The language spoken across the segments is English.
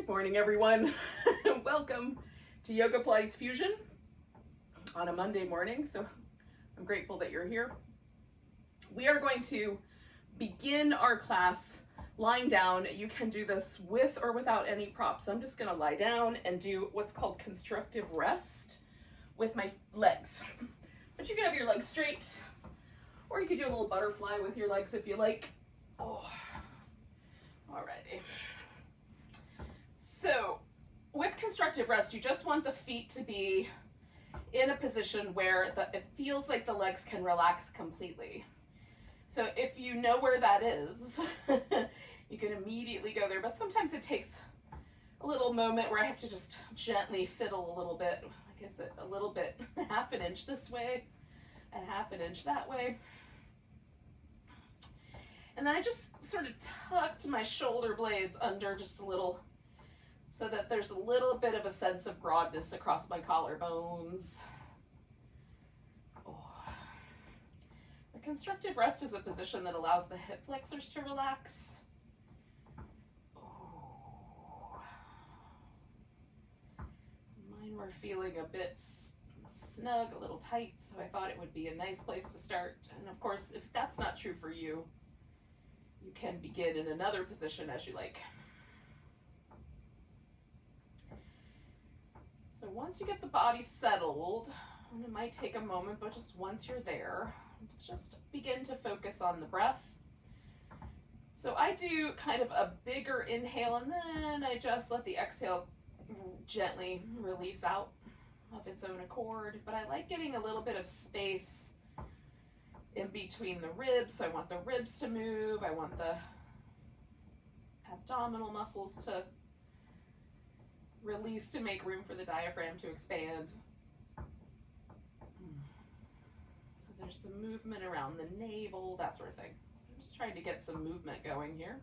Good morning, everyone. Welcome to Yoga Pilates Fusion on a Monday morning. So I'm grateful that you're here. We are going to begin our class lying down. You can do this with or without any props. I'm just going to lie down and do what's called constructive rest with my legs. But you can have your legs straight, or you could do a little butterfly with your legs if you like. Oh, alrighty. So with constructive rest, you just want the feet to be in a position where it feels like the legs can relax completely. So if you know where that is, you can immediately go there, but sometimes it takes a little moment where I have to just gently fiddle a little bit, I guess a little bit, half an inch this way and half an inch that way. And then I just sort of tucked my shoulder blades under just a little, so that there's a little bit of a sense of broadness across my collarbones. Oh. The constructive rest is a position that allows the hip flexors to relax. Oh. Mine were feeling a bit snug, a little tight, so I thought it would be a nice place to start. And of course, if that's not true for you, you can begin in another position as you like. So once you get the body settled, and it might take a moment, but just once you're there, just begin to focus on the breath. So I do kind of a bigger inhale, and then I just let the exhale gently release out of its own accord. But I like getting a little bit of space in between the ribs. So I want the ribs to move. I want the abdominal muscles to release to make room for the diaphragm to expand. So there's some movement around the navel, that sort of thing. So I'm just trying to get some movement going here.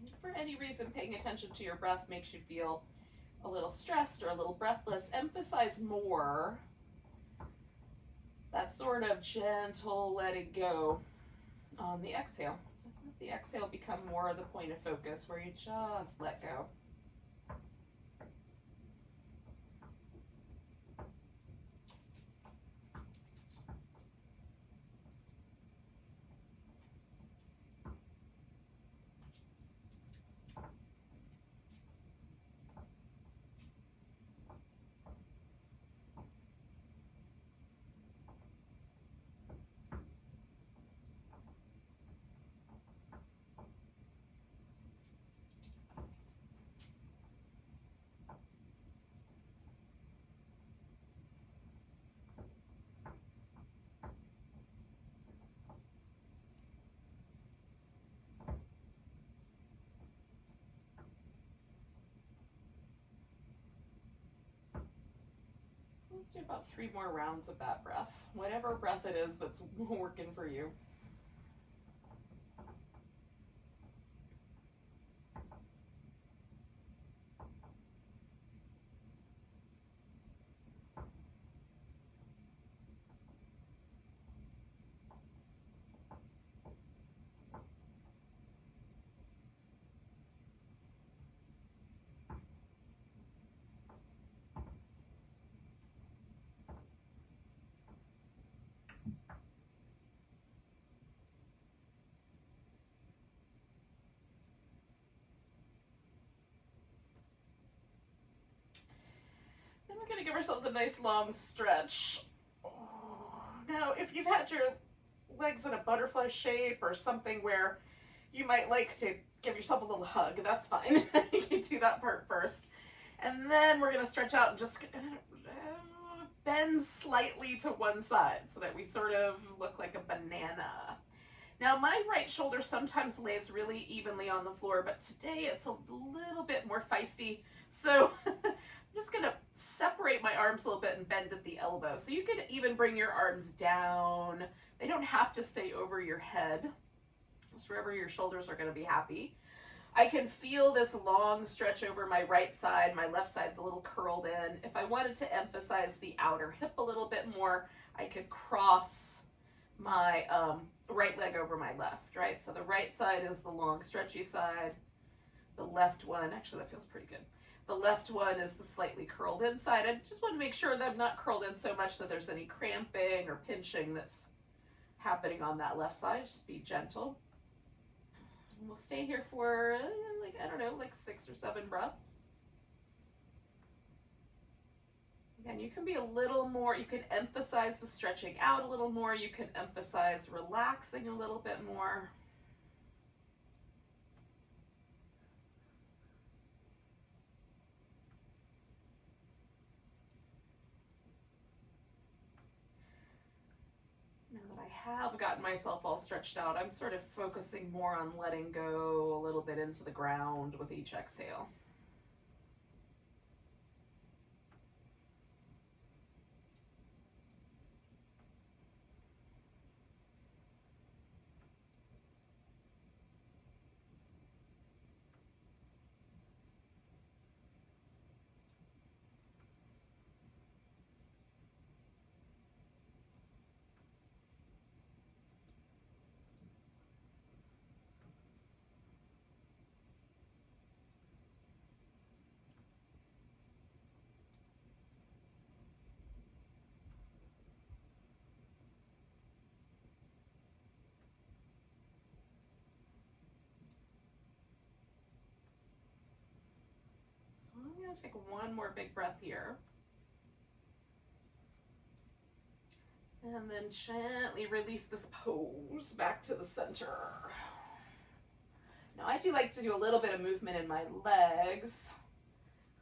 If for any reason paying attention to your breath makes you feel a little stressed or a little breathless, emphasize more that sort of gentle letting go on the exhale. Just let the exhale become more of the point of focus where you just let go. Let's do about 3 more rounds of that breath, whatever breath it is that's working for you. Then we're going to give ourselves a nice long stretch. Now, if you've had your legs in a butterfly shape or something where you might like to give yourself a little hug, that's fine. You can do that part first. And then we're going to stretch out and just bend slightly to one side so that we sort of look like a banana. Now, my right shoulder sometimes lays really evenly on the floor, but today it's a little bit more feisty. So I'm just going to separate my arms a little bit and bend at the elbow. So you can even bring your arms down. They don't have to stay over your head. Just wherever your shoulders are going to be happy. I can feel this long stretch over my right side. My left side's a little curled in. If I wanted to emphasize the outer hip a little bit more, I could cross my right leg over my left, right? So the right side is the long stretchy side. The left one, actually that feels pretty good. The left one is the slightly curled in side. I just want to make sure that I'm not curled in so much that there's any cramping or pinching that's happening on that left side. Just be gentle. And we'll stay here for like, I don't know, like 6 or 7 breaths. Again, you can be a little more, you can emphasize the stretching out a little more. You can emphasize relaxing a little bit more. Now that I have gotten myself all stretched out, I'm sort of focusing more on letting go a little bit into the ground with each exhale. I'm going to take one more big breath here. And then gently release this pose back to the center. Now I do like to do a little bit of movement in my legs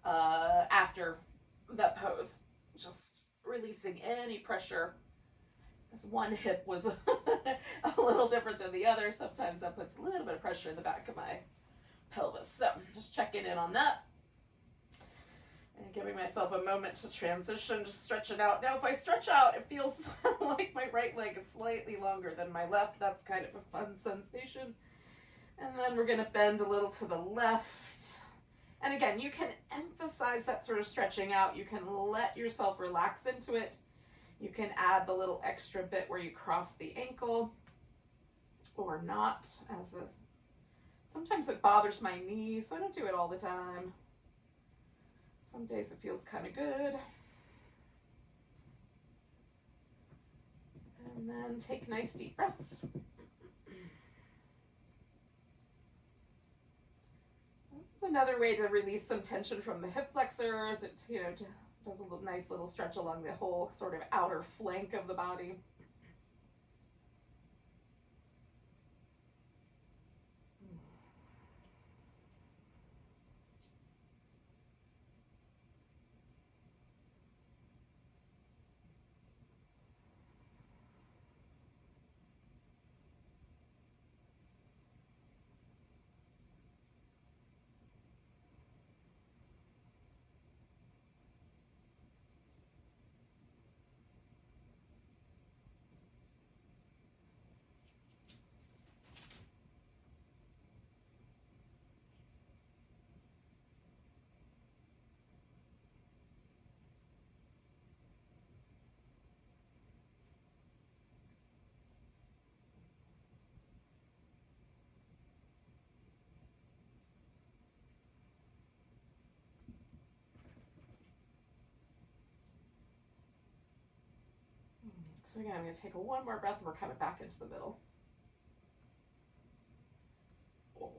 after that pose. Just releasing any pressure. This one hip was a little different than the other. Sometimes that puts a little bit of pressure in the back of my pelvis. So just checking in on that. And giving myself a moment to transition, just stretch it out. Now, if I stretch out, it feels like my right leg is slightly longer than my left. That's kind of a fun sensation. And then we're going to bend a little to the left. And again, you can emphasize that sort of stretching out. You can let yourself relax into it. You can add the little extra bit where you cross the ankle or not. Sometimes it bothers my knee, so I don't do it all the time. Some days it feels kind of good. And then take nice deep breaths. This is another way to release some tension from the hip flexors. It, does a nice little stretch along the whole sort of outer flank of the body. So again, I'm going to take one more breath and we're coming back into the middle. Oh.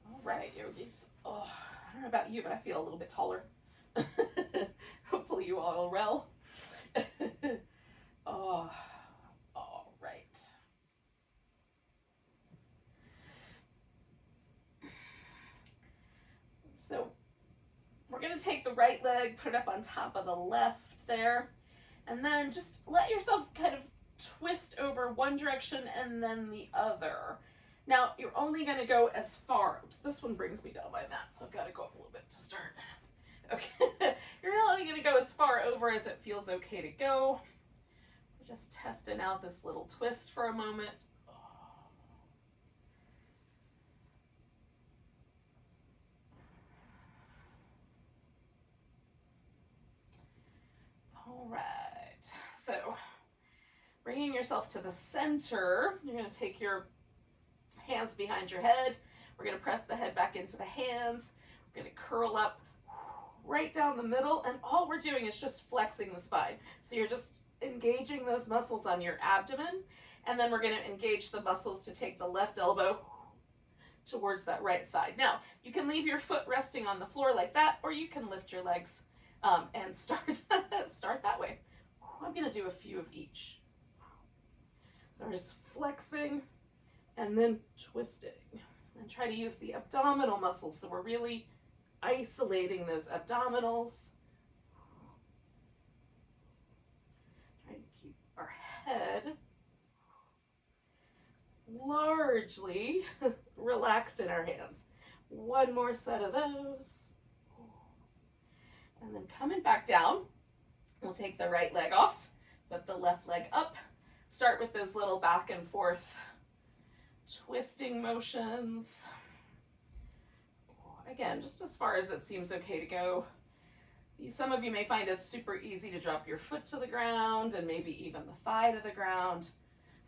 All right, yogis. Oh, I don't know about you, but I feel a little bit taller. Hopefully you all are well. Oh, all right. So we're going to take the right leg, put it up on top of the left there, and then just let yourself kind of twist over one direction and then the other. Now, you're only going to go as far. Oops, this one brings me down my mat, so I've got to go up a little bit to start. Okay, you're only going to go as far over as it feels okay to go. We're just testing out this little twist for a moment. Oh. so bringing yourself to the center, you're going to take your hands behind your head. We're going to press the head back into the hands. We're going to curl up right down the middle, and all we're doing is just flexing the spine. So you're just engaging those muscles on your abdomen, and then we're going to engage the muscles to take the left elbow towards that right side. Now, you can leave your foot resting on the floor like that, or you can lift your legs and start that way. I'm going to do a few of each. So we're just flexing and then twisting, and try to use the abdominal muscles. So we're really isolating those abdominals. Trying to keep our head largely relaxed in our hands. One more set of those. And then coming back down, we'll take the right leg off, put the left leg up. Start with those little back and forth twisting motions. Again, just as far as it seems okay to go. Some of you may find it super easy to drop your foot to the ground and maybe even the thigh to the ground.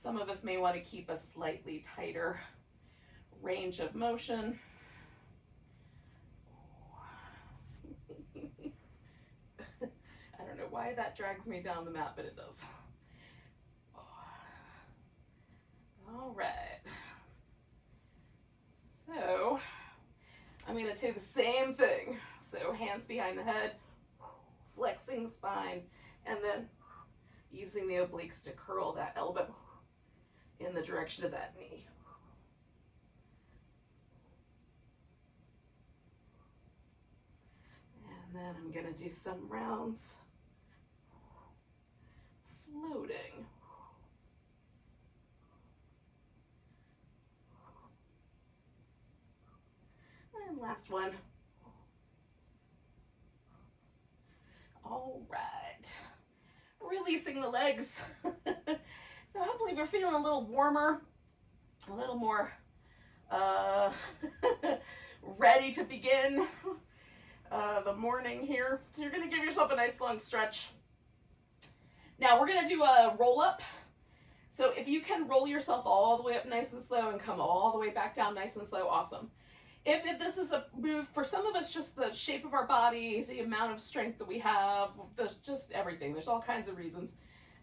Some of us may want to keep a slightly tighter range of motion. I don't know why that drags me down the mat, but it does. All right. So I'm going to do the same thing. So hands behind the head, flexing the spine, and then using the obliques to curl that elbow in the direction of that knee. And then I'm going to do some rounds floating. And last one. All right. Releasing the legs. So hopefully we're feeling a little warmer, a little more ready to begin the morning here. So you're going to give yourself a nice long stretch. Now we're going to do a roll up. So if you can roll yourself all the way up nice and slow and come all the way back down nice and slow, awesome. If this is a move, for some of us, just the shape of our body, the amount of strength that we have, just everything. There's all kinds of reasons.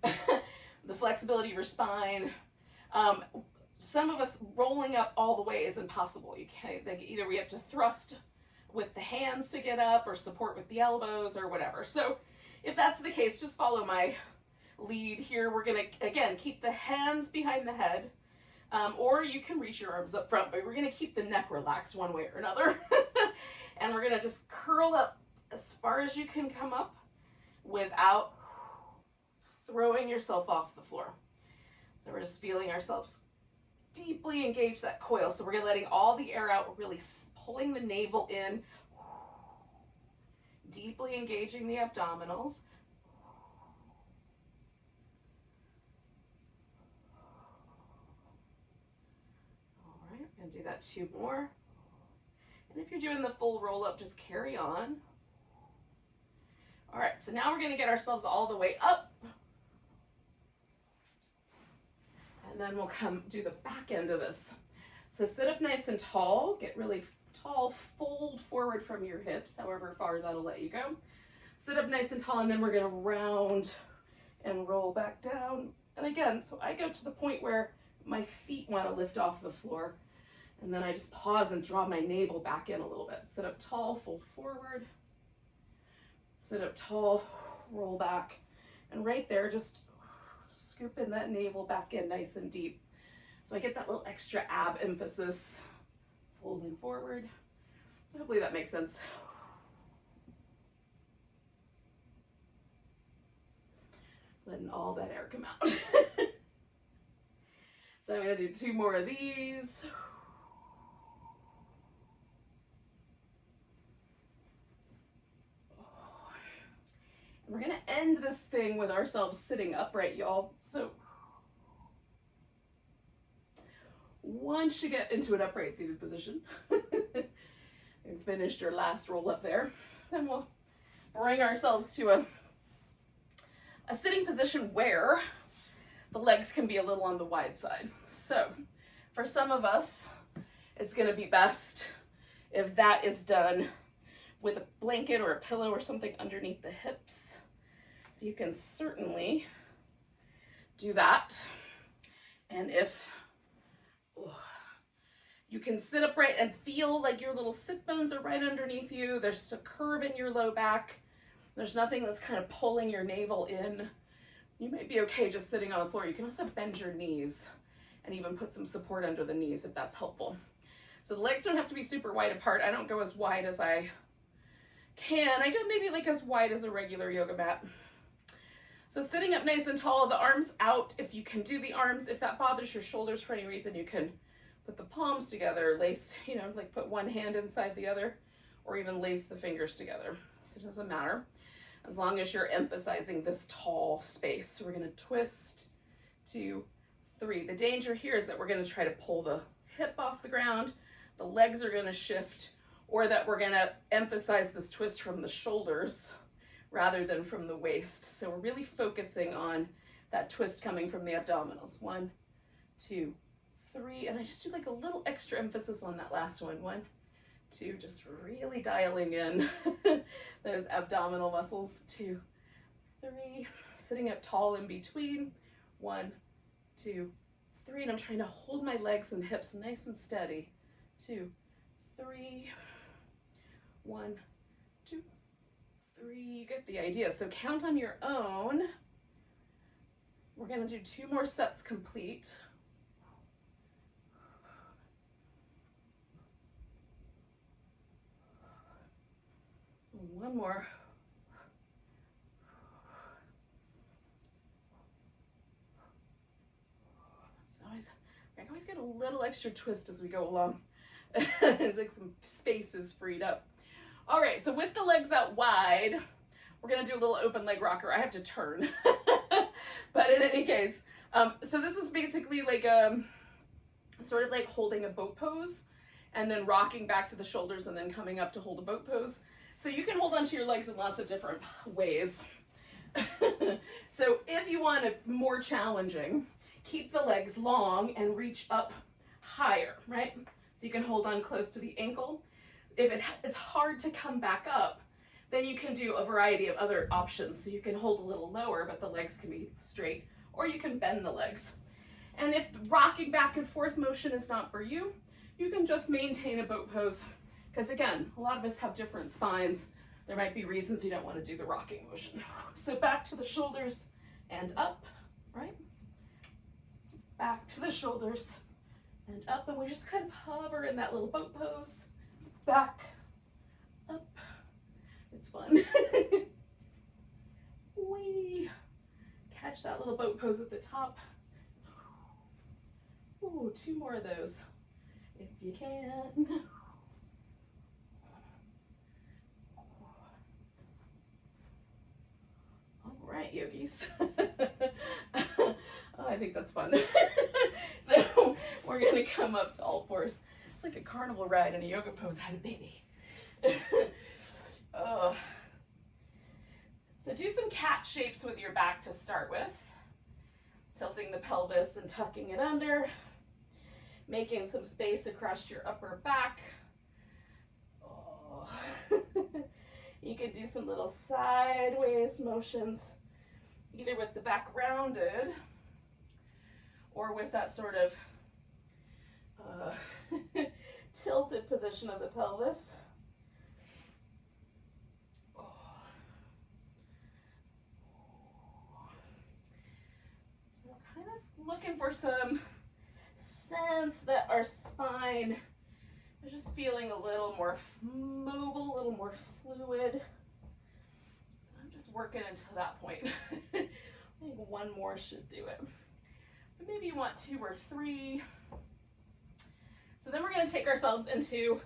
The flexibility of your spine. Some of us rolling up all the way is impossible. You can't, either we have to thrust with the hands to get up or support with the elbows or whatever. So if that's the case, just follow my lead here. We're going to, again, keep the hands behind the head. Or you can reach your arms up front, but we're going to keep the neck relaxed one way or another. And we're going to just curl up as far as you can come up without throwing yourself off the floor. So we're just feeling ourselves deeply engage that coil. So we're letting all the air out. We're really pulling the navel in, deeply engaging the abdominals. And do that 2 more. And if you're doing the full roll up, just carry on. All right, so now we're going to get ourselves all the way up. And then we'll come do the back end of this. So sit up nice and tall, get really tall, fold forward from your hips, however far that'll let you go. Sit up nice and tall, and then we're going to round and roll back down. And again, so I go to the point where my feet want to lift off the floor. And then I just pause and draw my navel back in a little bit. Sit up tall, fold forward. Sit up tall, roll back. And right there, just scooping that navel back in nice and deep. So I get that little extra ab emphasis. Folding forward. So hopefully that makes sense. Just letting all that air come out. So I'm going to do 2 more of these. We're going to end this thing with ourselves sitting upright, y'all. So once you get into an upright seated position and finished your last roll up there, then we'll bring ourselves to a sitting position where the legs can be a little on the wide side. So for some of us, it's going to be best if that is done with a blanket or a pillow or something underneath the hips. So you can certainly do that. And if you can sit upright and feel like your little sit bones are right underneath you, there's a curve in your low back, there's nothing that's kind of pulling your navel in, you might be okay just sitting on the floor. You can also bend your knees and even put some support under the knees if that's helpful. So the legs don't have to be super wide apart. I don't go as wide as I can. I go maybe like as wide as a regular yoga mat. So sitting up nice and tall, the arms out if you can do the arms. If that bothers your shoulders for any reason, you can put the palms together, lace, like put one hand inside the other, or even lace the fingers together. So it doesn't matter, as long as you're emphasizing this tall space. So we're gonna twist, 2, 3. The danger here is that we're gonna try to pull the hip off the ground, the legs are gonna shift, or that we're gonna emphasize this twist from the shoulders rather than from the waist. So we're really focusing on that twist coming from the abdominals. 1, 2, 3, and I just do like a little extra emphasis on that last one. 1, 2, just really dialing in those abdominal muscles. 2, 3, sitting up tall in between. 1, 2, 3, and I'm trying to hold my legs and hips nice and steady. 2, 3, 1, 2, 3. You get the idea. So count on your own. We're going to do 2 more sets complete. One more. I always get a little extra twist as we go along. Like some space is freed up. All right, so with the legs out wide, we're gonna do a little open leg rocker. I have to turn, but in any case, so this is basically like sort of like holding a boat pose and then rocking back to the shoulders and then coming up to hold a boat pose. So you can hold onto your legs in lots of different ways. So if you want it more challenging, keep the legs long and reach up higher, right? So you can hold on close to the ankle. If it is hard to come back up, then you can do a variety of other options. So you can hold a little lower, but the legs can be straight, or you can bend the legs. And if rocking back and forth motion is not for you, you can just maintain a boat pose. Because again, a lot of us have different spines. There might be reasons you don't want to do the rocking motion. So back to the shoulders and up, right? Back to the shoulders and up, and we just kind of hover in that little boat pose. Back, up. It's fun. Wee. Catch that little boat pose at the top. Ooh, 2 more of those, if you can. All right, yogis. Oh, I think that's fun. So we're gonna come up to all fours. It's like a carnival ride in a yoga pose. I had a baby. Oh. So do some cat shapes with your back to start with. Tilting the pelvis and tucking it under. Making some space across your upper back. Oh. You can do some little sideways motions, either with the back rounded or with that sort of tilted position of the pelvis. So kind of looking for some sense that our spine is just feeling a little more mobile, a little more fluid. So I'm just working until that point. I think 1 more should do it. But maybe you want 2 or 3. So then we're going to take ourselves into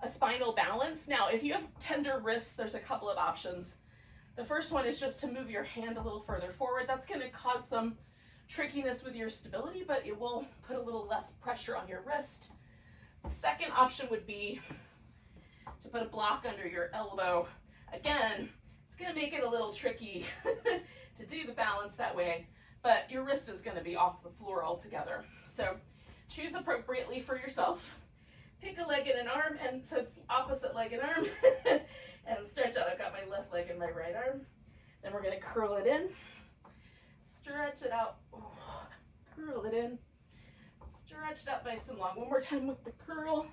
a spinal balance. Now, if you have tender wrists, there's a couple of options. The first one is just to move your hand a little further forward. That's going to cause some trickiness with your stability, but it will put a little less pressure on your wrist. The second option would be to put a block under your elbow. Again, it's going to make it a little tricky to do the balance that way, but your wrist is going to be off the floor altogether. So choose appropriately for yourself. Pick a leg and an arm, and so it's opposite leg and arm, and stretch out. I've got my left leg and my right arm. Then we're going to curl it in, stretch it out, curl it in, stretch it out nice and long. One more time with the curl,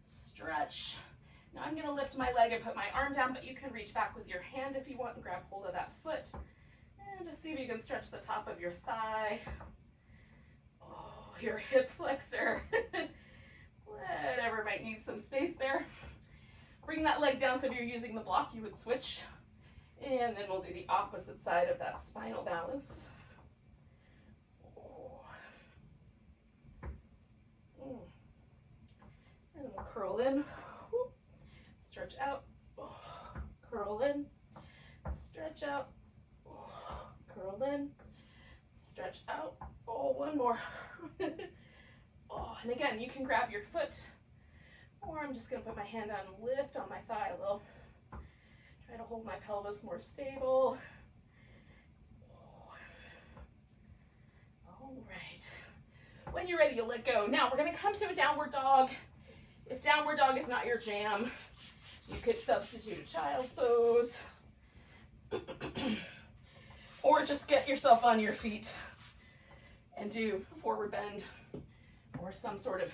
stretch. Now I'm going to lift my leg and put my arm down, but you can reach back with your hand if you want and grab hold of that foot. And just see if you can stretch the top of your thigh, your hip flexor, whatever might need some space there. Bring that leg down, so if you're using the block, you would switch. And then we'll do the opposite side of that spinal balance. And then we'll curl in, stretch out, curl in, stretch out, curl in, stretch out. Oh, one more. And again, you can grab your foot, or I'm just going to put my hand down and lift on my thigh a little. Try to hold my pelvis more stable. All right. When you're ready, you'll let go. Now we're going to come to a downward dog. If downward dog is not your jam, you could substitute a child's pose. Or just get yourself on your feet and do a forward bend or some sort of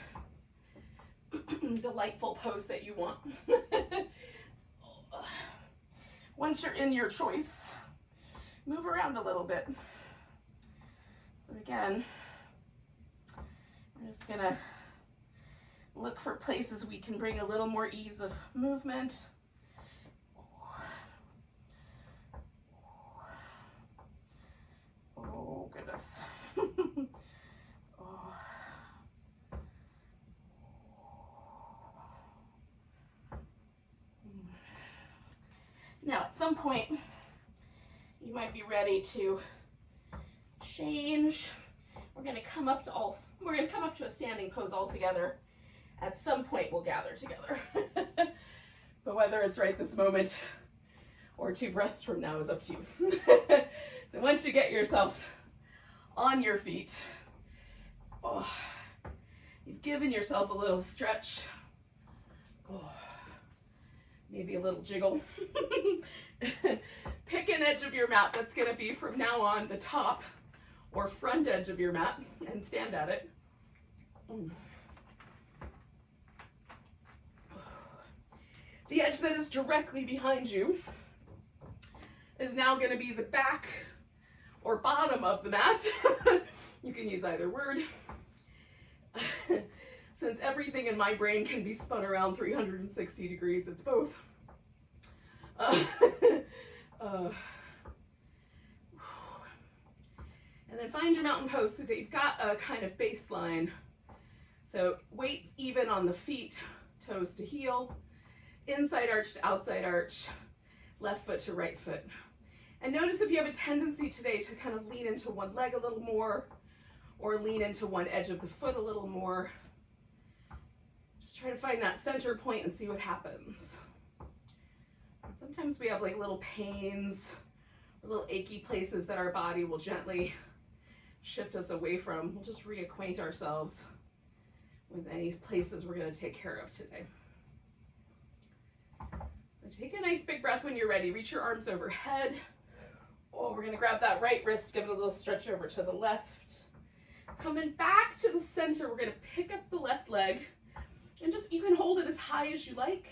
delightful pose that you want. Once you're in your choice, move around a little bit. So again, we're just gonna look for places we can bring a little more ease of movement. Oh, goodness. Now, at some point, you might be ready to change. We're going to come up to a standing pose all together. At some point, we'll gather together. But whether it's right this moment or 2 breaths from now is up to you. So once you get yourself on your feet, you've given yourself a little stretch. Maybe a little jiggle. Pick an edge of your mat that's going to be from now on the top or front edge of your mat and stand at it. The edge that is directly behind you is now going to be the back or bottom of the mat. You can use either word. Since everything in my brain can be spun around 360 degrees, it's both. And then find your mountain pose so that you've got a kind of baseline. So weights even on the feet, toes to heel, inside arch to outside arch, left foot to right foot. And notice if you have a tendency today to kind of lean into one leg a little more or lean into one edge of the foot a little more. Just try to find that center point and see what happens. Sometimes we have like little pains or little achy places that our body will gently shift us away from. We'll just reacquaint ourselves with any places we're going to take care of today. So take a nice big breath when you're ready. Reach your arms overhead. We're going to grab that right wrist, give it a little stretch over to the left. Coming back to the center, we're going to pick up the left leg and you can hold it as high as you like.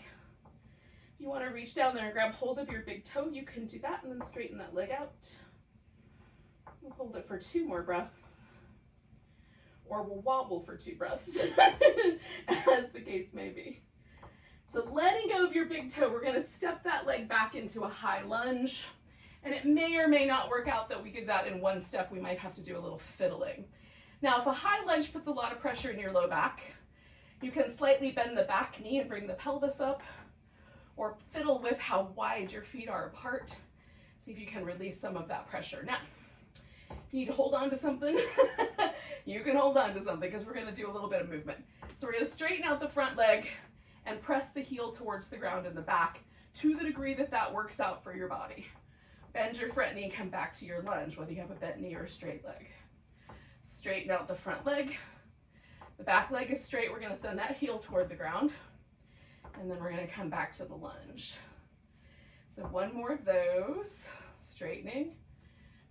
If you want to reach down there and grab hold of your big toe, you can do that and then straighten that leg out. We'll hold it for 2 more breaths. Or we'll wobble for 2 breaths, as the case may be. So letting go of your big toe, we're going to step that leg back into a high lunge. And it may or may not work out that we do that in one step. We might have to do a little fiddling. Now, if a high lunge puts a lot of pressure in your low back, you can slightly bend the back knee and bring the pelvis up, or fiddle with how wide your feet are apart. See if you can release some of that pressure. Now, if you need to hold on to something, you can hold on to something because we're going to do a little bit of movement. So we're going to straighten out the front leg and press the heel towards the ground in the back. to the degree that that works out for your body. Bend your front knee, come back to your lunge, whether you have a bent knee or a straight leg. Straighten out the front leg. The back leg is straight. We're going to send that heel toward the ground. And then we're going to come back to the lunge. So one more of those. Straightening,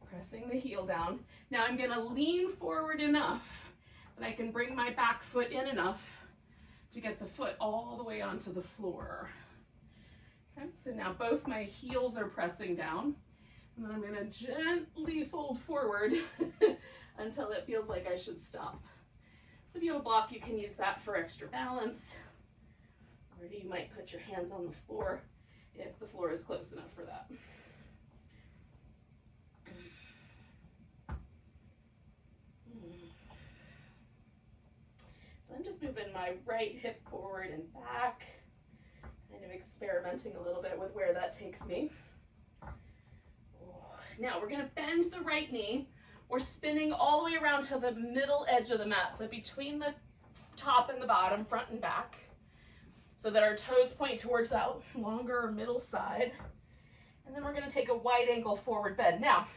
pressing the heel down. Now I'm going to lean forward enough that I can bring my back foot in enough to get the foot all the way onto the floor. Okay, so now both my heels are pressing down. And then I'm going to gently fold forward until it feels like I should stop. So if you have a block, you can use that for extra balance. Or you might put your hands on the floor if the floor is close enough for that. So I'm just moving my right hip forward and back, kind of experimenting a little bit with where that takes me. Now we're going to bend the right knee. We're spinning all the way around to the middle edge of the mat, so between the top and the bottom, front and back, so that our toes point towards that longer middle side. And then we're going to take a wide angle forward bend. Now,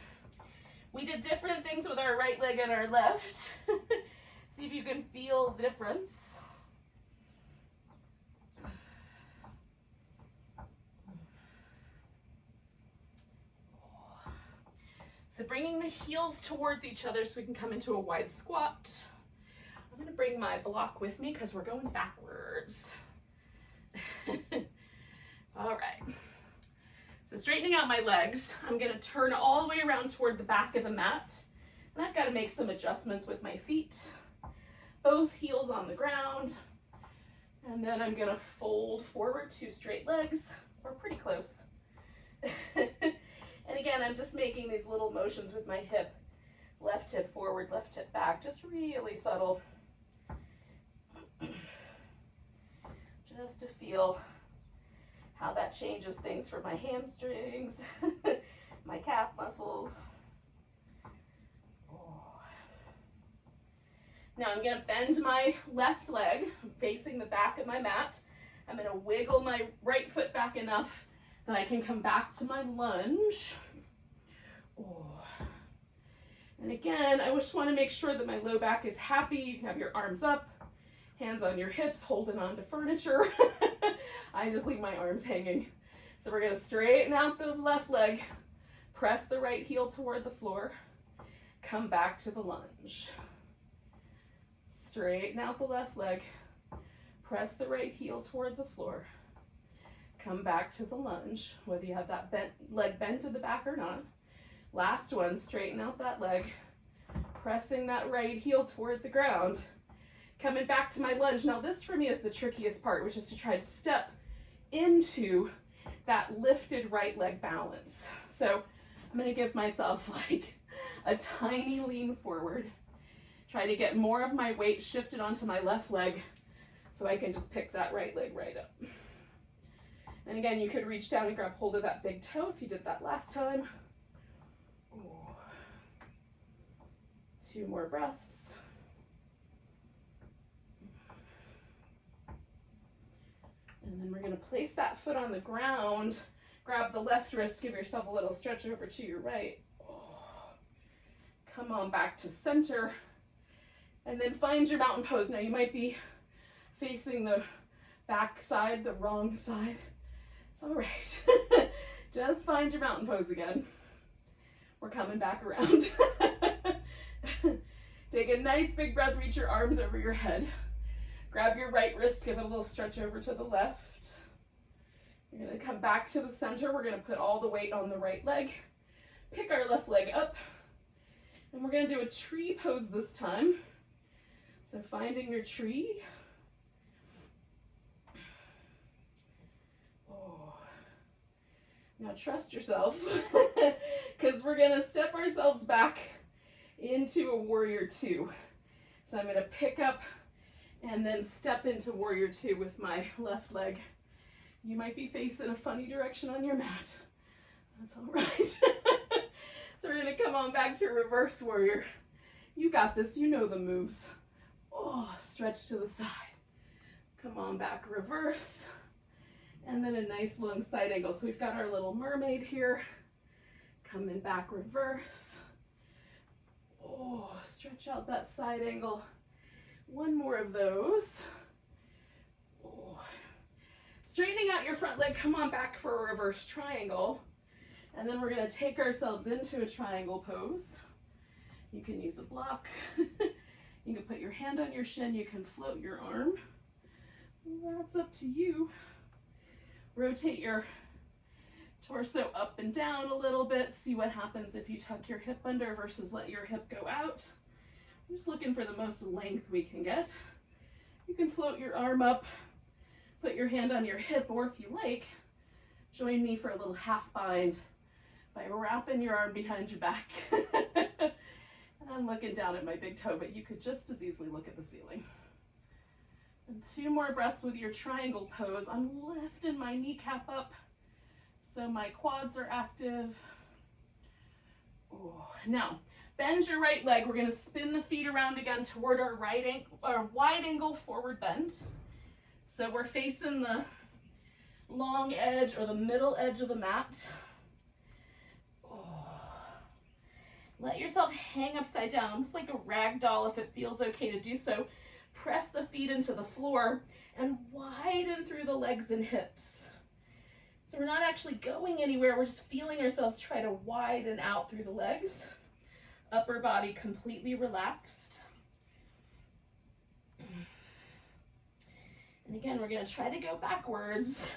we did different things with our right leg and our left. See if you can feel the difference. So bringing the heels towards each other so we can come into a wide squat. I'm going to bring my block with me because we're going backwards. All right. So straightening out my legs, I'm going to turn all the way around toward the back of the mat. And I've got to make some adjustments with my feet. Both heels on the ground. And then I'm going to fold forward 2 straight legs. We're pretty close. And again, I'm just making these little motions with my hip. Left hip forward, left hip back. Just really subtle. Just to feel how that changes things for my hamstrings, my calf muscles. Now I'm going to bend my left leg. I'm facing the back of my mat. I'm going to wiggle my right foot back enough that I can come back to my lunge. And again, I just want to make sure that my low back is happy. You can have your arms up, hands on your hips, holding on to furniture. I just leave my arms hanging. So we're going to straighten out the left leg, press the right heel toward the floor, come back to the lunge. Straighten out the left leg, press the right heel toward the floor, come back to the lunge, whether you have that leg bent to the back or not. Last one, straighten out that leg, pressing that right heel toward the ground, coming back to my lunge. Now this for me is the trickiest part, which is to try to step into that lifted right leg balance. So I'm going to give myself like a tiny lean forward, try to get more of my weight shifted onto my left leg so I can just pick that right leg right up. And again, you could reach down and grab hold of that big toe if you did that last time. 2 more breaths. And then we're going to place that foot on the ground, grab the left wrist, give yourself a little stretch over to your right. Come on back to center. And then find your mountain pose. Now you might be facing the back side, the wrong side. It's all right. Just find your mountain pose again. We're coming back around. Take a nice big breath, reach your arms over your head. Grab your right wrist, give it a little stretch over to the left. You're going to come back to the center. We're going to put all the weight on the right leg. Pick our left leg up. And we're going to do a tree pose this time. So finding your tree. Now trust yourself, because we're going to step ourselves back into a warrior 2. So I'm going to pick up and then step into warrior 2 with my left leg. You might be facing a funny direction on your mat. That's all right. So we're going to come on back to reverse warrior. You got this. You know the moves. Stretch to the side. Come on back, reverse. And then a nice long side angle. So we've got our little mermaid here. Coming back reverse. Oh, stretch out that side angle. One more of those. Oh. Straightening out your front leg, come on back for a reverse triangle. And then we're gonna take ourselves into a triangle pose. You can use a block. You can put your hand on your shin, you can float your arm. That's up to you. Rotate your torso up and down a little bit. See what happens if you tuck your hip under versus let your hip go out. I'm just looking for the most length we can get. You can float your arm up, put your hand on your hip, or if you like, join me for a little half bind by wrapping your arm behind your back. And I'm looking down at my big toe, but you could just as easily look at the ceiling. And 2 more breaths with your triangle pose. I'm lifting my kneecap up so my quads are active. Oh, now, bend your right leg. We're going to spin the feet around again toward our wide angle forward bend. So we're facing the long edge or the middle edge of the mat. Oh. Let yourself hang upside down, almost like a rag doll if it feels okay to do so. Press the feet into the floor and widen through the legs and hips. So we're not actually going anywhere, we're just feeling ourselves try to widen out through the legs. Upper body completely relaxed. And again, we're gonna try to go backwards.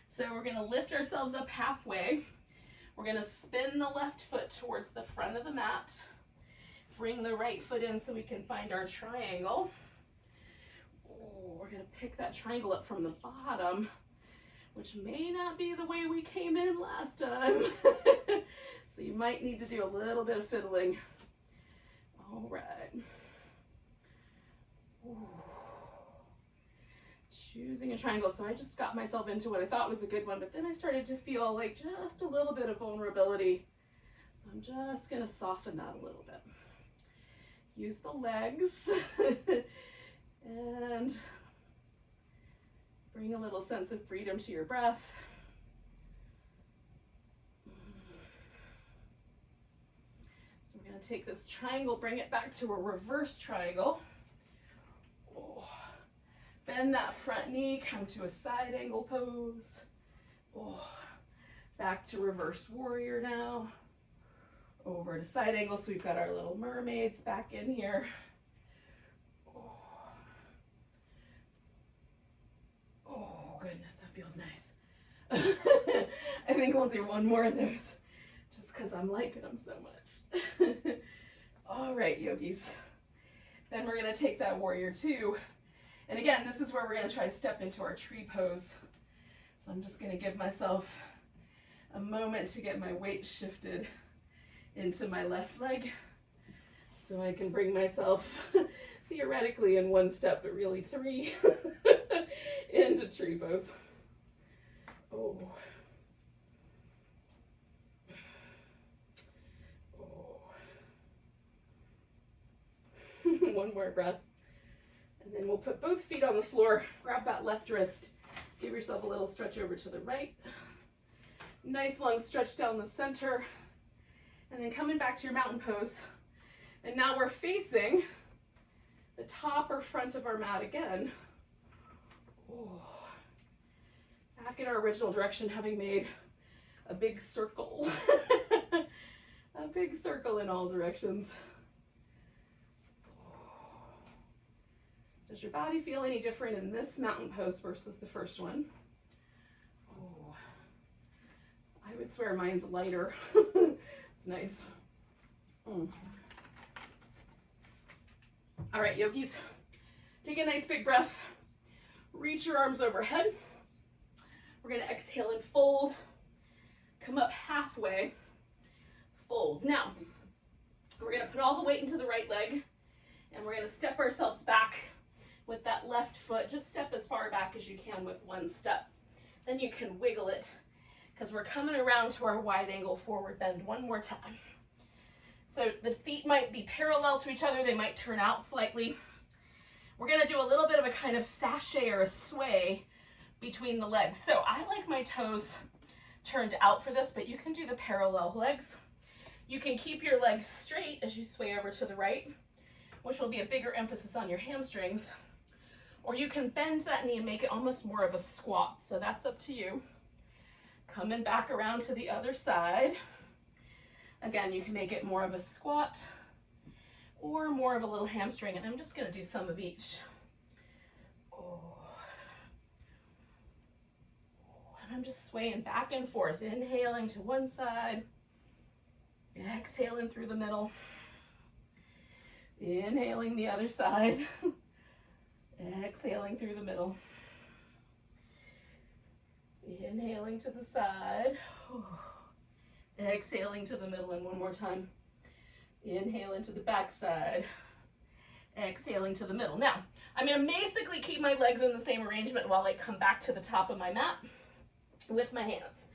So we're gonna lift ourselves up halfway. We're gonna spin the left foot towards the front of the mat. Bring the right foot in so we can find our triangle. Oh, we're gonna pick that triangle up from the bottom, which may not be the way we came in last time. So you might need to do a little bit of fiddling. All right. Ooh. Choosing a triangle. So I just got myself into what I thought was a good one, but then I started to feel like just a little bit of vulnerability. So I'm just gonna soften that a little bit. Use the legs and bring a little sense of freedom to your breath. So we're going to take this triangle, bring it back to a reverse triangle. Oh. Bend that front knee, come to a side angle pose. Oh. Back to reverse warrior now. Over to side angle, so we've got our little mermaids back in here. Oh, oh goodness, that feels nice. I think we'll do one more of those, just because I'm liking them so much. All right, yogis. Then we're gonna take that warrior 2. And again, this is where we're gonna try to step into our tree pose. So I'm just gonna give myself a moment to get my weight shifted into my left leg so I can bring myself theoretically in 1 step, but really 3 into tree pose. Oh. Oh. One more breath. And then we'll put both feet on the floor, grab that left wrist, give yourself a little stretch over to the right. Nice long stretch down the center. And then coming back to your mountain pose. And now we're facing the top or front of our mat again. Oh. Back in our original direction, having made a big circle. A big circle in all directions. Does your body feel any different in this mountain pose versus the first one? Oh. I would swear mine's lighter. It's nice. All right, yogis, take a nice big breath. Reach your arms overhead. We're gonna exhale and fold. Come up halfway, fold. Now, we're gonna put all the weight into the right leg and we're gonna step ourselves back with that left foot. Just step as far back as you can with 1 step. Then you can wiggle it because we're coming around to our wide angle forward bend one more time. So the feet might be parallel to each other, they might turn out slightly. We're gonna do a little bit of a kind of sashay or a sway between the legs. So I like my toes turned out for this, but you can do the parallel legs. You can keep your legs straight as you sway over to the right, which will be a bigger emphasis on your hamstrings. Or you can bend that knee and make it almost more of a squat. So that's up to you. Coming back around to the other side. Again, you can make it more of a squat or more of a little hamstring. And I'm just going to do some of each. Oh. And I'm just swaying back and forth, inhaling to one side, exhaling through the middle, inhaling the other side, exhaling through the middle, inhaling to the side, exhaling to the middle, and one more time. Inhale into the back side, exhaling to the middle. Now, I'm going to basically keep my legs in the same arrangement while I come back to the top of my mat with my hands.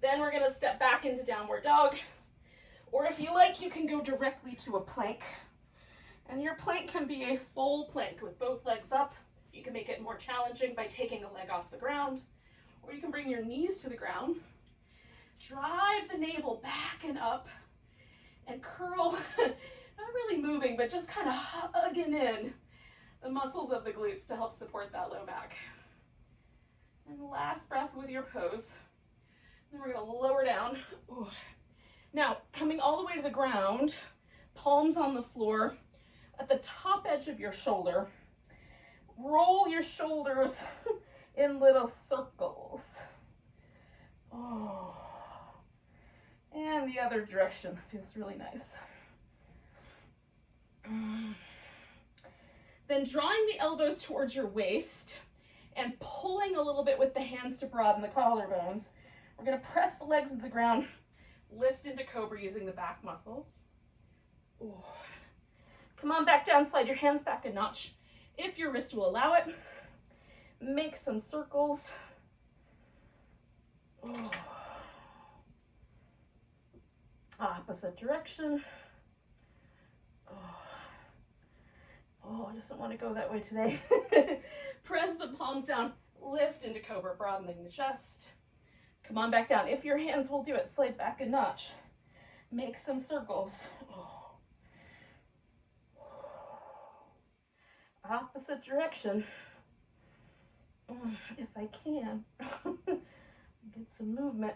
Then we're going to step back into downward dog, or if you like, you can go directly to a plank. And your plank can be a full plank with both legs up. You can make it more challenging by taking a leg off the ground, or you can bring your knees to the ground, drive the navel back and up, and curl, not really moving, but just kind of hugging in the muscles of the glutes to help support that low back. And last breath with your pose. Then we're going to lower down. Ooh. Now, coming all the way to the ground, palms on the floor, at the top edge of your shoulder, roll your shoulders in little circles. Oh. And the other direction feels really nice. Then drawing the elbows towards your waist and pulling a little bit with the hands to broaden the collarbones. We're going to press the legs into the ground, lift into cobra using the back muscles. Ooh. Come on back down, slide your hands back a notch if your wrist will allow it. Make some circles. Ooh. Opposite direction. Oh, it doesn't want to go that way today. Press the palms down, lift into cobra, broadening the chest. Come on back down. If your hands will do it, slide back a notch. Make some circles. Oh. Opposite direction. If I can. Get some movement.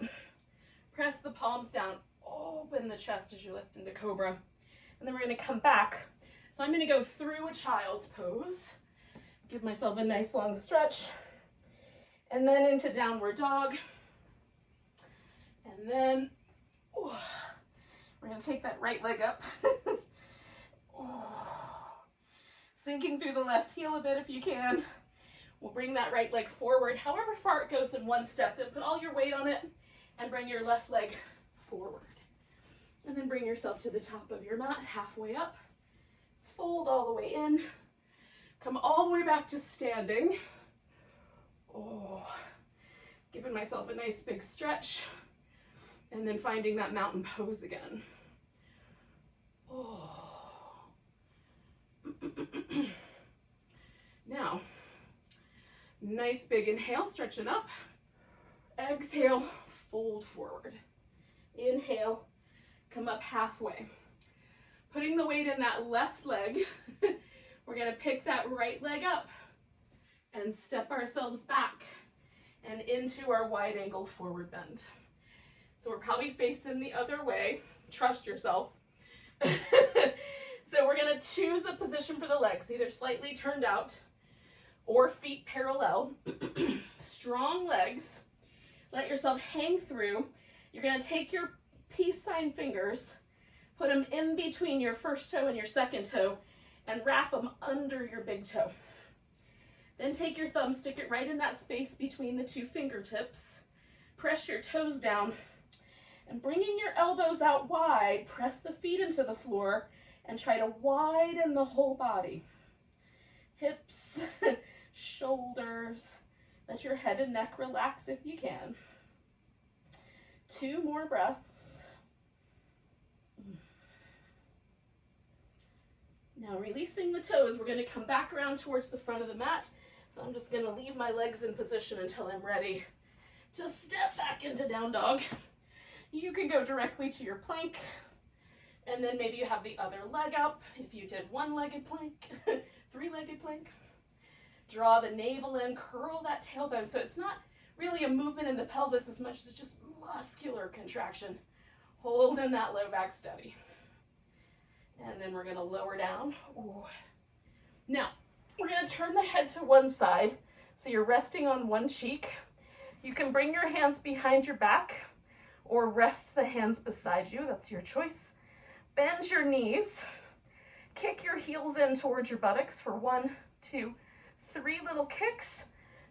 Press the palms down. Open the chest as you lift into cobra. And then we're going to come back. So I'm going to go through a child's pose. Give myself a nice long stretch. And then into downward dog. And then we're going to take that right leg up. Sinking through the left heel a bit if you can. We'll bring that right leg forward, however far it goes in one step. Then put all your weight on it and bring your left leg forward. And then bring yourself to the top of your mat, halfway up. Fold all the way in. Come all the way back to standing. Giving myself a nice big stretch. And then finding that mountain pose again. Now, nice big inhale, stretching up. Exhale, fold forward. Inhale, come up halfway. Putting the weight in that left leg, we're going to pick that right leg up and step ourselves back and into our wide angle forward bend. So we're probably facing the other way. Trust yourself. So we're going to choose a position for the legs, either slightly turned out or feet parallel. Strong legs. Let yourself hang through. You're going to take your peace sign fingers, put them in between your first toe and your second toe, and wrap them under your big toe. Then take your thumb, stick it right in that space between the two fingertips. Press your toes down, and bringing your elbows out wide, press the feet into the floor, and try to widen the whole body. Hips, shoulders, let your head and neck relax if you can. 2 more breaths. Now releasing the toes, we're going to come back around towards the front of the mat. So I'm just gonna leave my legs in position until I'm ready to step back into down dog. You can go directly to your plank, and then maybe you have the other leg up. If you did one-legged plank, three-legged plank, draw the navel in, curl that tailbone. So it's not really a movement in the pelvis as much as it's just muscular contraction. Holding that low back steady. And then we're gonna lower down. Ooh. Now, we're gonna turn the head to one side. So you're resting on one cheek. You can bring your hands behind your back or rest the hands beside you. That's your choice. Bend your knees. Kick your heels in towards your buttocks for 1, 2, 3 little kicks.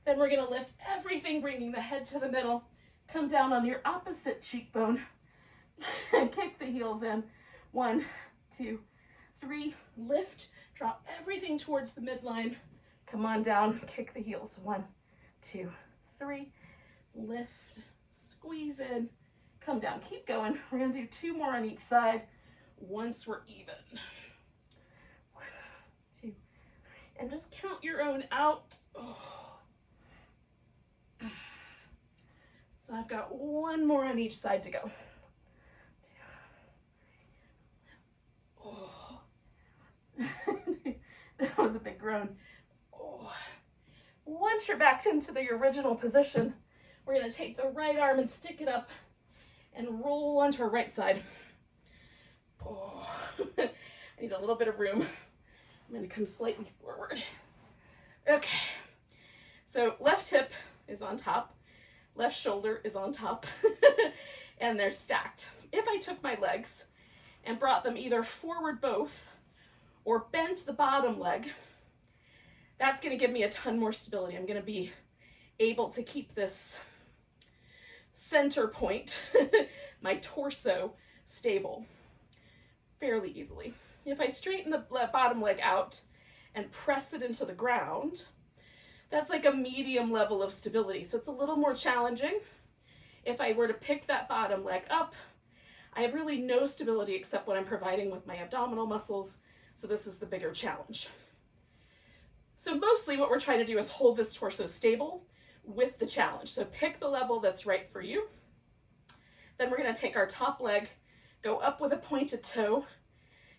Then we're gonna lift everything, bringing the head to the middle. Come down on your opposite cheekbone and kick the heels in. 1, 2, 3, lift, draw everything towards the midline. Come on down, kick the heels. 1, 2, 3, lift, squeeze in, come down, keep going. We're gonna do 2 more on each side once we're even. 1, 2, 3, and just count your own out. Oh. So I've got 1 more on each side to go. 2, oh. That was a big groan. Oh. Once you're back into the original position, we're gonna take the right arm and stick it up and roll onto our right side. Oh. I need a little bit of room. I'm gonna come slightly forward. Okay, so left hip is on top, left shoulder is on top, and they're stacked. If I took my legs and brought them either forward both or bent the bottom leg, that's gonna give me a ton more stability. I'm gonna be able to keep this center point, my torso, stable fairly easily. If I straighten the bottom leg out and press it into the ground, that's like a medium level of stability. So it's a little more challenging. If I were to pick that bottom leg up, I have really no stability except what I'm providing with my abdominal muscles. So this is the bigger challenge. So mostly what we're trying to do is hold this torso stable with the challenge. So pick the level that's right for you. Then we're gonna take our top leg, go up with a pointed toe,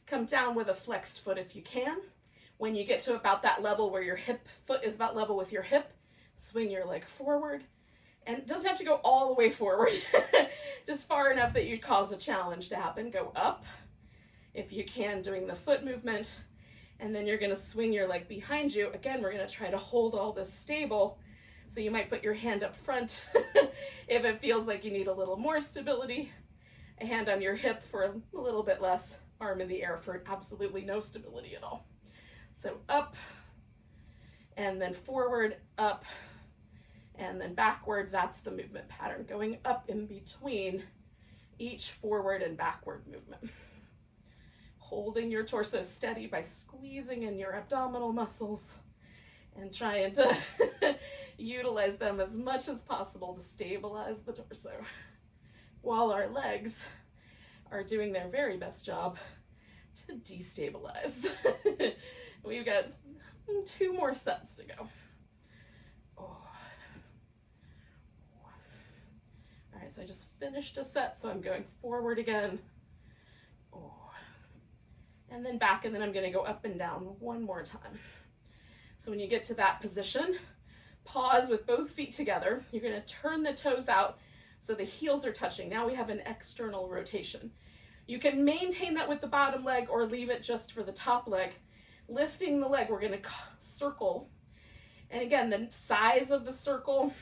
come down with a flexed foot if you can. When you get to about that level where your hip foot is about level with your hip, swing your leg forward. And it doesn't have to go all the way forward, just far enough that you cause a challenge to happen. Go up if you can, doing the foot movement. And then you're gonna swing your leg behind you. Again, we're gonna try to hold all this stable. So you might put your hand up front if it feels like you need a little more stability. A hand on your hip for a little bit less. Arm in the air for absolutely no stability at all. So up, and then forward, up, and then backward. That's the movement pattern, going up in between each forward and backward movement. Holding your torso steady by squeezing in your abdominal muscles and trying to utilize them as much as possible to stabilize the torso, while our legs are doing their very best job to destabilize. We've got 2 more sets to go. Oh. All right, so I just finished a set, so I'm going forward again. Oh. And then back, and then I'm gonna go up and down 1 more time. So when you get to that position, pause with both feet together. You're gonna turn the toes out so the heels are touching. Now we have an external rotation. You can maintain that with the bottom leg or leave it just for the top leg. Lifting the leg, we're gonna circle. And again, the size of the circle,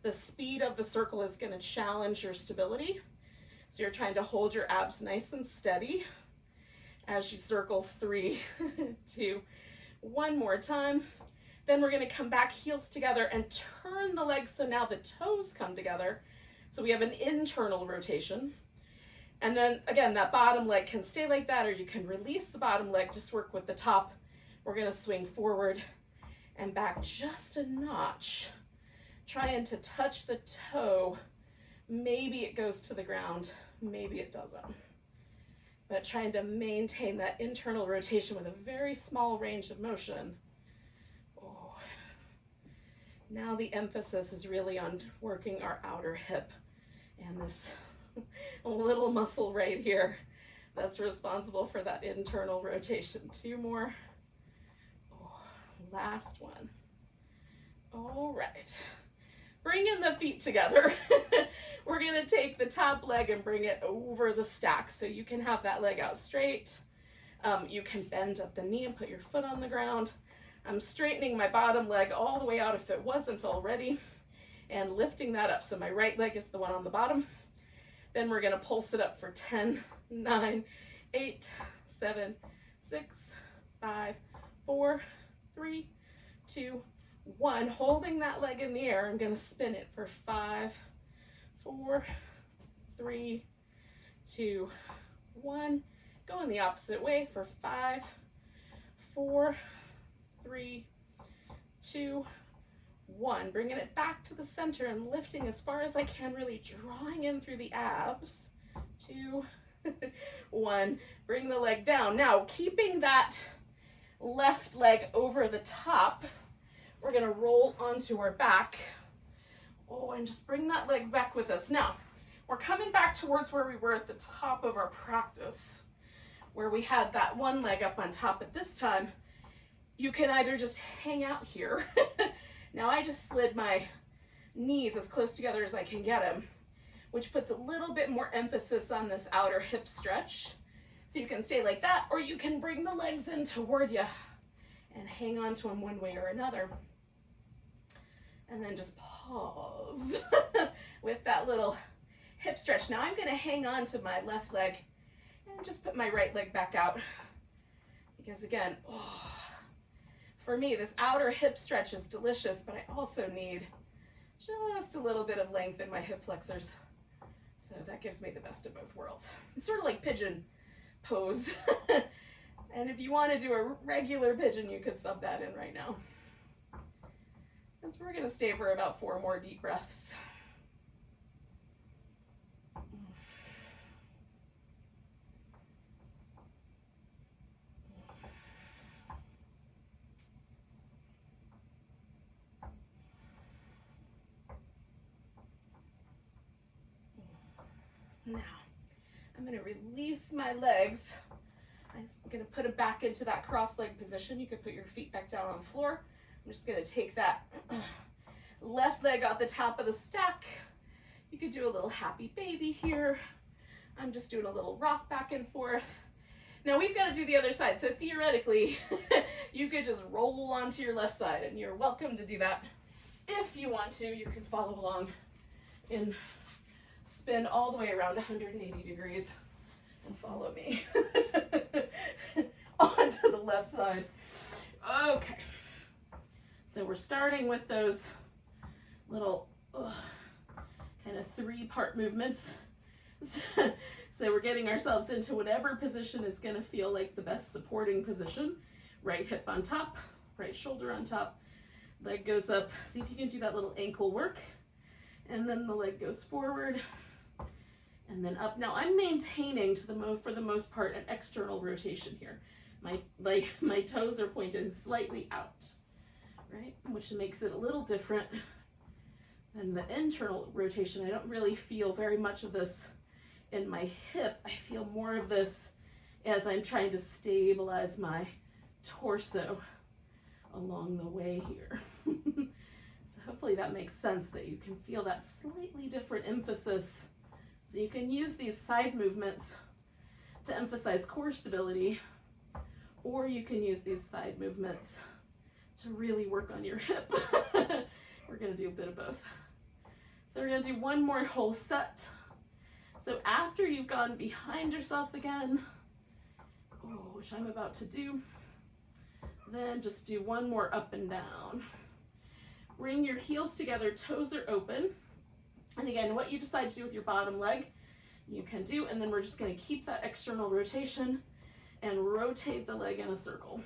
the speed of the circle is gonna challenge your stability. So you're trying to hold your abs nice and steady as you circle. 3, 2, 1 more time. Then we're gonna come back, heels together, and turn the legs so now the toes come together. So we have an internal rotation. And then again, that bottom leg can stay like that, or you can release the bottom leg, just work with the top. We're gonna swing forward and back just a notch, trying to touch the toe. Maybe it goes to the ground, maybe it doesn't. But trying to maintain that internal rotation with a very small range of motion. Oh. Now the emphasis is really on working our outer hip and this little muscle right here that's responsible for that internal rotation. 2 more. Oh, last one. All right. Bring in the feet together. We're going to take the top leg and bring it over the stack so you can have that leg out straight. You can bend up the knee and put your foot on the ground. I'm straightening my bottom leg all the way out if it wasn't already, and lifting that up. So my right leg is the one on the bottom. Then we're going to pulse it up for 10, 9, 8, 7, 6, 5, 4, 3, 2, 1. Holding that leg in the air, I'm going to spin it for 5, 4, 3, 2, 1. Going the opposite way for 5, 4, 3, 2, 1. Bringing it back to the center and lifting as far as I can, really drawing in through the abs. 2, 1. Bring the leg down. Now, keeping that left leg over the top, we're going to roll onto our back. Oh, and just bring that leg back with us. Now, we're coming back towards where we were at the top of our practice, where we had that one leg up on top. At this time, you can either just hang out here. Now I just slid my knees as close together as I can get them, which puts a little bit more emphasis on this outer hip stretch. So you can stay like that, or you can bring the legs in toward you and hang on to them one way or another. And then just pause with that little hip stretch. Now I'm going to hang on to my left leg and just put my right leg back out. Because again, for me, this outer hip stretch is delicious, but I also need just a little bit of length in my hip flexors. So that gives me the best of both worlds. It's sort of like pigeon pose. And if you want to do a regular pigeon, you could sub that in right now. And so we're going to stay for about 4 more deep breaths. Now, I'm going to release my legs. I'm going to put it back into that cross-leg position. You could put your feet back down on the floor. I'm just going to take that left leg off the top of the stack. You could do a little happy baby here. I'm just doing a little rock back and forth. Now we've got to do the other side. So theoretically, you could just roll onto your left side, and you're welcome to do that. If you want to, you can follow along and spin all the way around 180 degrees and follow me onto the left side. Okay. So we're starting with those little kind of 3-part movements. So we're getting ourselves into whatever position is going to feel like the best supporting position. Right hip on top, right shoulder on top, leg goes up. See if you can do that little ankle work. And then the leg goes forward and then up. Now I'm maintaining for the most part an external rotation here. My toes are pointing slightly out, right? Which makes it a little different than the internal rotation. I don't really feel very much of this in my hip. I feel more of this as I'm trying to stabilize my torso along the way here. So hopefully that makes sense, that you can feel that slightly different emphasis. So you can use these side movements to emphasize core stability, or you can use these side movements to really work on your hip. We're going to do a bit of both. So we're going to do one more whole set. So after you've gone behind yourself again, which I'm about to do, then just do one more up and down. Bring your heels together, toes are open. And again, what you decide to do with your bottom leg, you can do. And then we're just going to keep that external rotation and rotate the leg in a circle.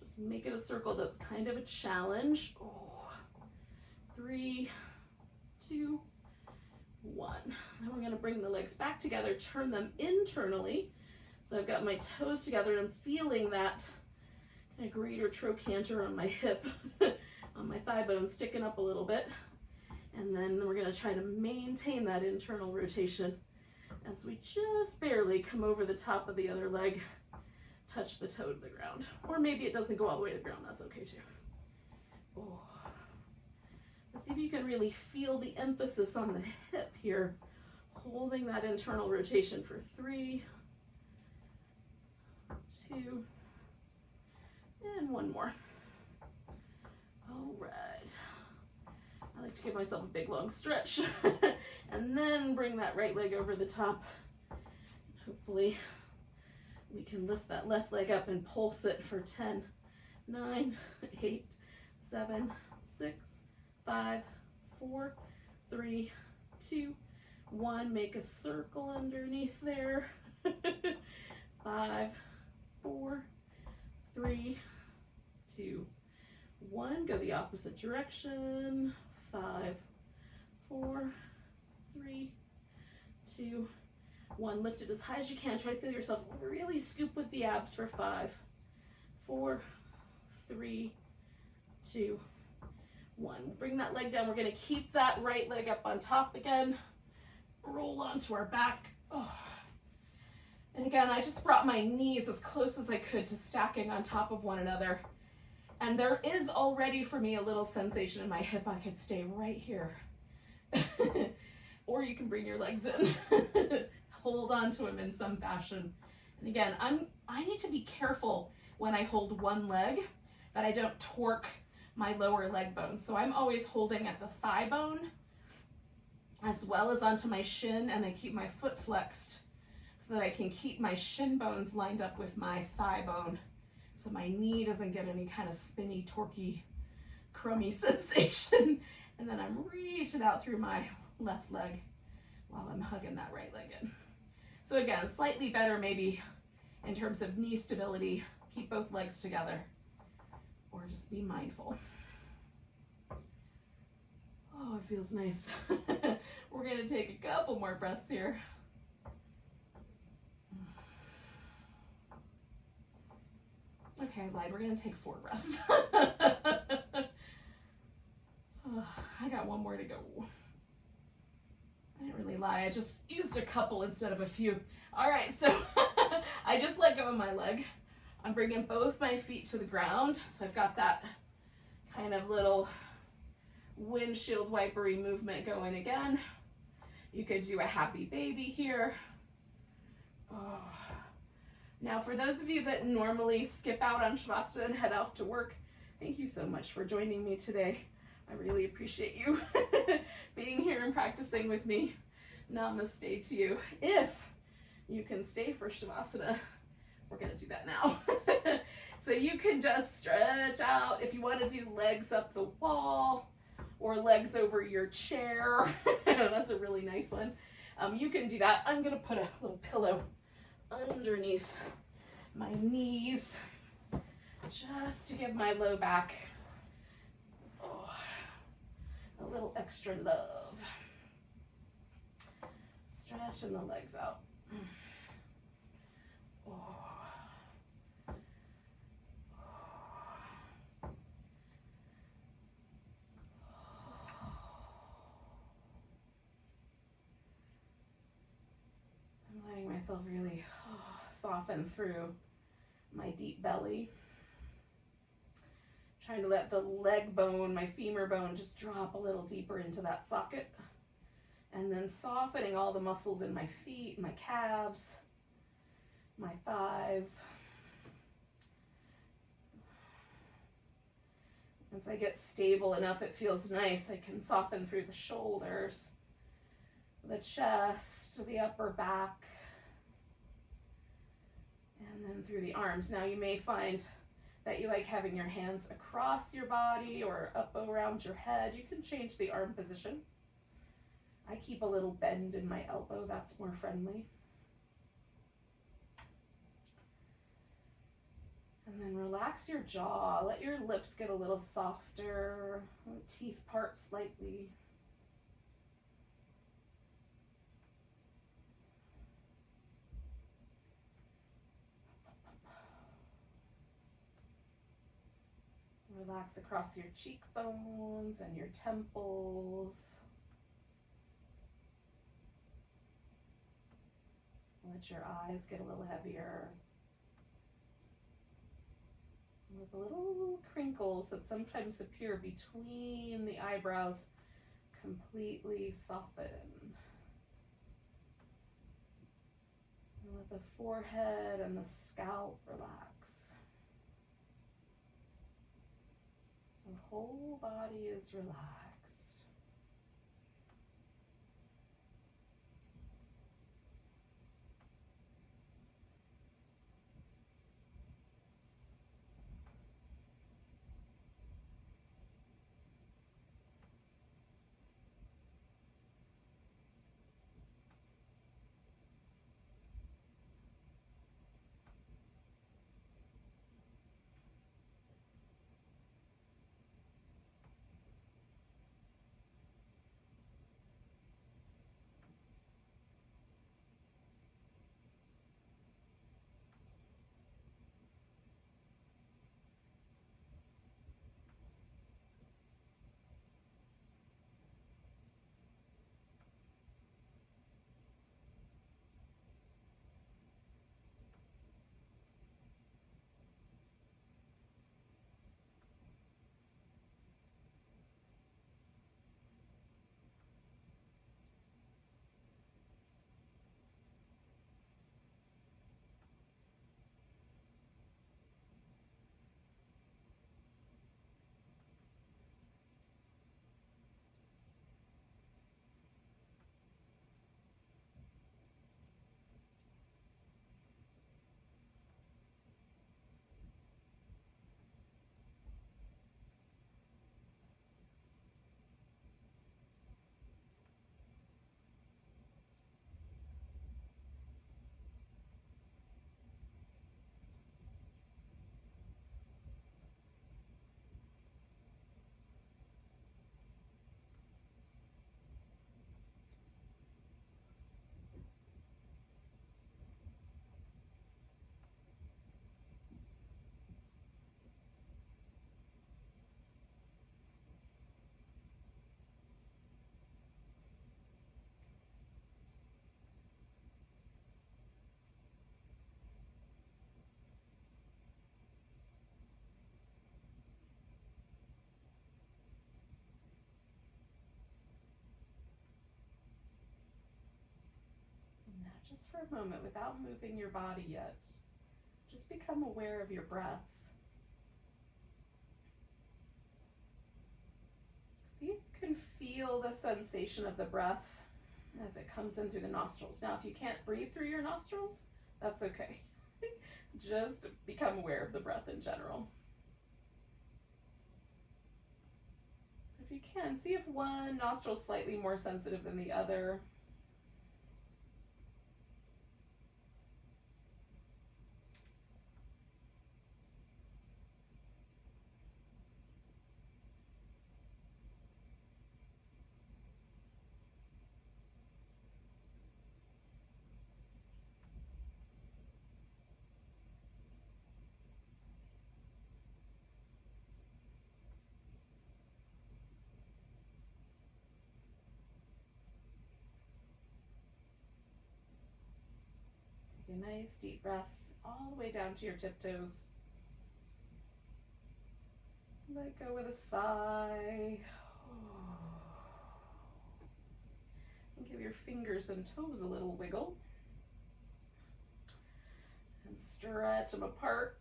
Just make it a circle that's kind of a challenge. 3, 2, 1. Then we're going to bring the legs back together, turn them internally. So I've got my toes together and I'm feeling that a greater trochanter on my hip, on my thigh bone sticking up a little bit. And then we're going to try to maintain that internal rotation as we just barely come over the top of the other leg, touch the toe to the ground. Or maybe it doesn't go all the way to the ground, that's okay too. Oh. Let's see if you can really feel the emphasis on the hip here, holding that internal rotation for 3, 2, and 1 more. All right. I like to give myself a big long stretch and then bring that right leg over the top. Hopefully we can lift that left leg up and pulse it for 10, 9, 8, 7, 6, 5, 4, 3, 2, 1. Make a circle underneath there. 5, 4, 3, 2, 1. Go the opposite direction. 5, 4, 3, 2, 1. Lift it as high as you can. Try to feel yourself really scoop with the abs for 5, 4, 3, 2, 1. Bring that leg down. We're going to keep that right leg up on top again. Roll onto our back. Oh. And again, I just brought my knees as close as I could to stacking on top of one another. And there is already for me a little sensation in my hip. I could stay right here. Or you can bring your legs in. Hold on to them in some fashion. And again, I need to be careful when I hold one leg that I don't torque my lower leg bone. So I'm always holding at the thigh bone as well as onto my shin, and I keep my foot flexed so that I can keep my shin bones lined up with my thigh bone so my knee doesn't get any kind of spinny, torquey, crummy sensation. And then I'm reaching out through my left leg while I'm hugging that right leg in. So again, slightly better maybe in terms of knee stability. Keep both legs together, or just be mindful. Oh, it feels nice. We're gonna take a couple more breaths here. Okay, I lied. We're gonna take 4 breaths. I got 1 more to go. I didn't really lie. I just used a couple instead of a few. All right, so I just let go of my leg. I'm bringing both my feet to the ground. So I've got that kind of little windshield wipery movement going again. You could do a happy baby here. Oh. Now, for those of you that normally skip out on Shavasana and head off to work, thank you so much for joining me today. I really appreciate you being here and practicing with me. Namaste to you. If you can stay for Shavasana, we're gonna do that now. So you can just stretch out. If you want to do legs up the wall or legs over your chair, that's a really nice one. You can do that. I'm gonna put a little pillow underneath my knees just to give my low back a little extra love. Stretching the legs out. I'm letting myself really soften through my deep belly. Trying to let the leg bone, my femur bone, just drop a little deeper into that socket. And then softening all the muscles in my feet, my calves, my thighs. Once I get stable enough, it feels nice. I can soften through the shoulders, the chest, the upper back, and then through the arms. Now you may find that you like having your hands across your body or up around your head. You can change the arm position. I keep a little bend in my elbow, that's more friendly. And then relax your jaw. Let your lips get a little softer, teeth part slightly. Relax across your cheekbones and your temples. Let your eyes get a little heavier, with little crinkles that sometimes appear between the eyebrows completely soften. And let the forehead and the scalp relax. So the whole body is relaxed. And now, just for a moment, without moving your body yet, just become aware of your breath. So you can feel the sensation of the breath as it comes in through the nostrils. Now, if you can't breathe through your nostrils, that's okay. Just become aware of the breath in general. If you can, see if one nostril is slightly more sensitive than the other. Take a nice deep breath all the way down to your tiptoes. Let go with a sigh. And give your fingers and toes a little wiggle. And stretch them apart.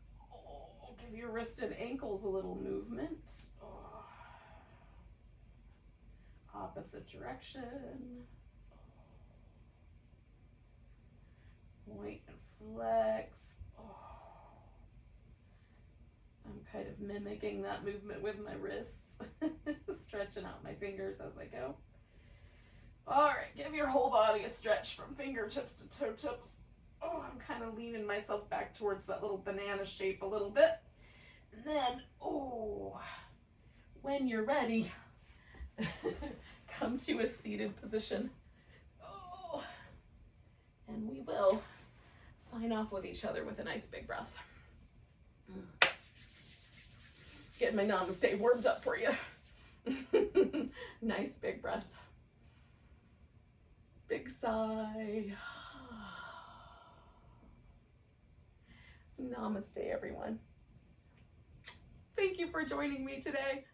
Give your wrist and ankles a little movement. Opposite direction. Point and flex. I'm kind of mimicking that movement with my wrists. Stretching out my fingers as I go. All right, give your whole body a stretch from fingertips to toe tips. I'm kind of leaning myself back towards that little banana shape a little bit. And then, when you're ready, come to a seated position. And we will sign off with each other with a nice big breath. Getting my namaste warmed up for you. Nice big breath. Big sigh. Namaste, everyone. Thank you for joining me today.